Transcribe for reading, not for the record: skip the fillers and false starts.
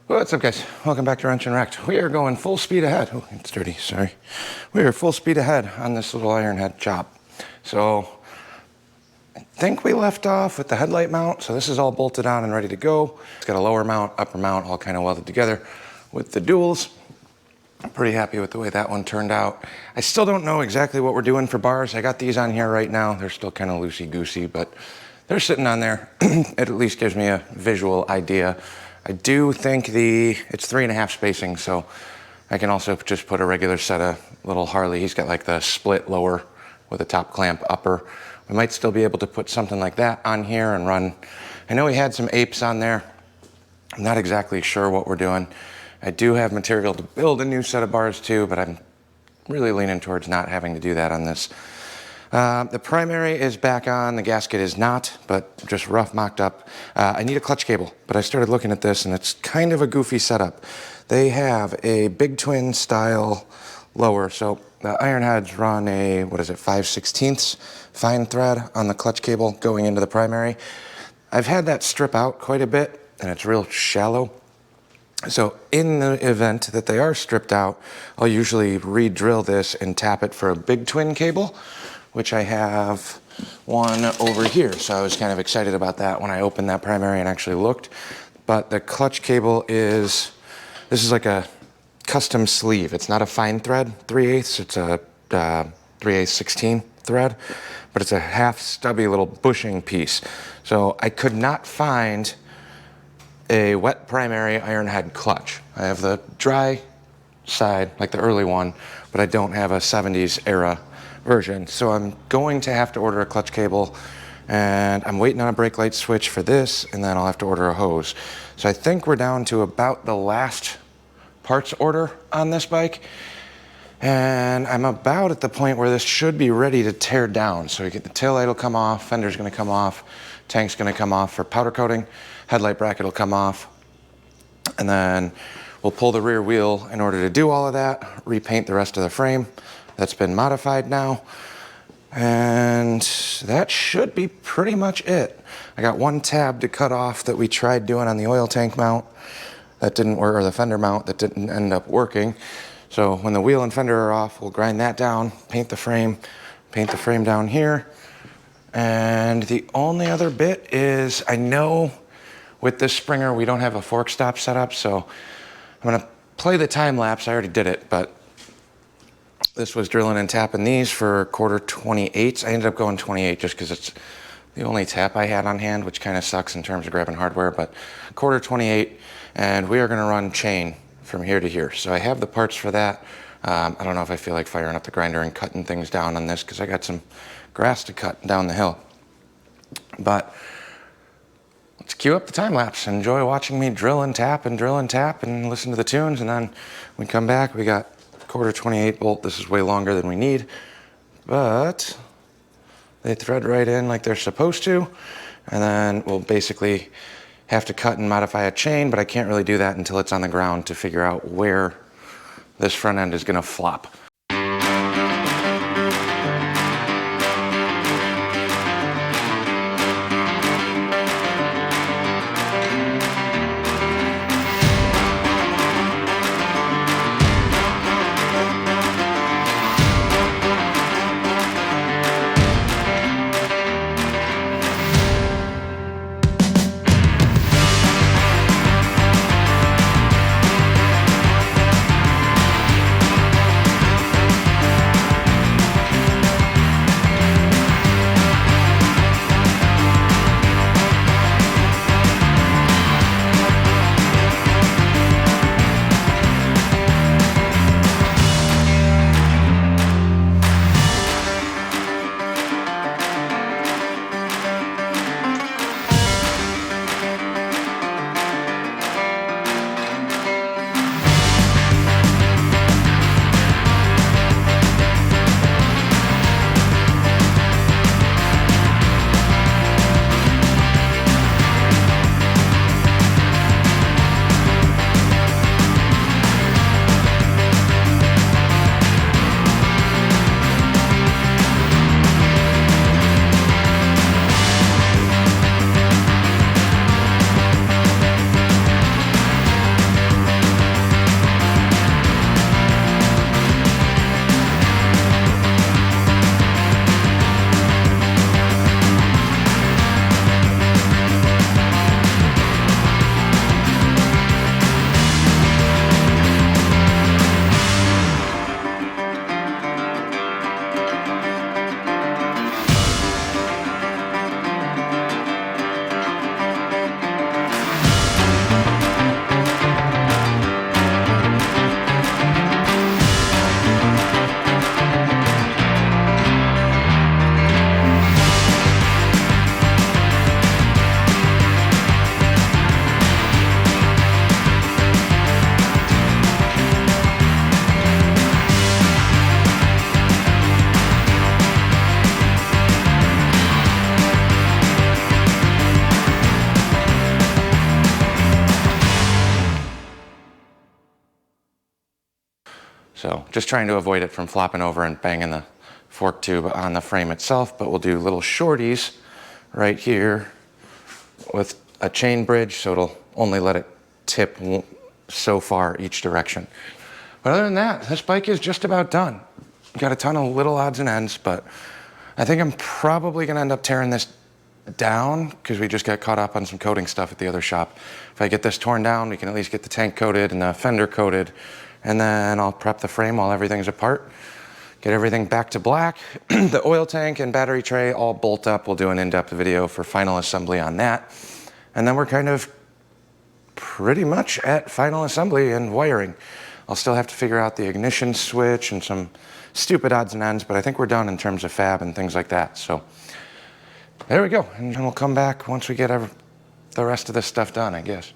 What's up, guys? Welcome back to Wrench and Wrecked. We are going full speed ahead. Oh, it's dirty, sorry. We are full speed ahead on this little ironhead job. So I think we left off with the headlight mount. So this is all bolted on and ready to go. It's got a lower mount, upper mount, all kind of welded together with the duals. I'm pretty happy with the way that one turned out. I still don't know exactly what we're doing for bars. I got these on here right now. They're still kind of loosey-goosey, but they're sitting on there. It at least gives me a visual idea. I do think it's 3.5 spacing, so I can also just put a regular set of little Harley. He's got like the split lower with a top clamp upper. We might still be able to put something like that on here and run. I know we had some apes on there. I'm not exactly sure what we're doing. I do have material to build a new set of bars too, but I'm really leaning towards not having to do that on this. The primary is back on, the gasket is not, but just rough mocked up. I need a clutch cable, but I started looking at this and it's kind of a goofy setup. They have a big twin style lower, so the ironheads run a, 5/16 fine thread on the clutch cable going into the primary. I've had that strip out quite a bit and it's real shallow. So in the event that they are stripped out, I'll usually re-drill this and tap it for a big twin cable, which I have one over here. So I was kind of excited about that when I opened that primary and actually looked. But the clutch cable this is like a custom sleeve. It's not a fine thread 3/8, it's a 3/8 16 thread, but it's a half stubby little bushing piece. So I could not find a wet primary ironhead clutch. I have the dry side, like the early one, but I don't have a 70s era version. So I'm going to have to order a clutch cable, and I'm waiting on a brake light switch for this, and then I'll have to order a hose. So I think we're down to about the last parts order on this bike, and I'm about at the point where this should be ready to tear down. So we get the tail light will come off, fender's gonna come off, tank's gonna come off for powder coating, headlight bracket will come off, and then we'll pull the rear wheel in order to do all of that, repaint the rest of the frame. That's been modified now, and that should be pretty much it. I got one tab to cut off that we tried doing on the oil tank mount that didn't work, or the fender mount that didn't end up working. So when the wheel and fender are off, we'll grind that down, paint the frame down here. And the only other bit is, I know with this Springer we don't have a fork stop set up, so I'm gonna play the time lapse. I already did it, but this was drilling and tapping these for 1/4-28. I ended up going 28 just because it's the only tap I had on hand, which kind of sucks in terms of grabbing hardware, but 1/4-28, and we are gonna run chain from here to here. So I have the parts for that. I don't know if I feel like firing up the grinder and cutting things down on this because I got some grass to cut down the hill. But let's cue up the time lapse. Enjoy watching me drill and tap and listen to the tunes, and then we come back, we got 1/4-28 bolt. This is way longer than we need, but they thread right in like they're supposed to, and then we'll basically have to cut and modify a chain, but I can't really do that until it's on the ground to figure out where this front end is gonna flop. So just trying to avoid it from flopping over and banging the fork tube on the frame itself, but we'll do little shorties right here with a chain bridge, so it'll only let it tip so far each direction. But other than that, this bike is just about done. Got a ton of little odds and ends, but I think I'm probably gonna end up tearing this down because we just got caught up on some coating stuff at the other shop. If I get this torn down, we can at least get the tank coated and the fender coated, and then I'll prep the frame while everything's apart, get everything back to black. The oil tank and battery tray all bolt up. We'll do an in-depth video for final assembly on that. And then we're kind of pretty much at final assembly and wiring. I'll still have to figure out the ignition switch and some stupid odds and ends, but I think we're done in terms of fab and things like that. So there we go. And then we'll come back once we get the rest of this stuff done, I guess.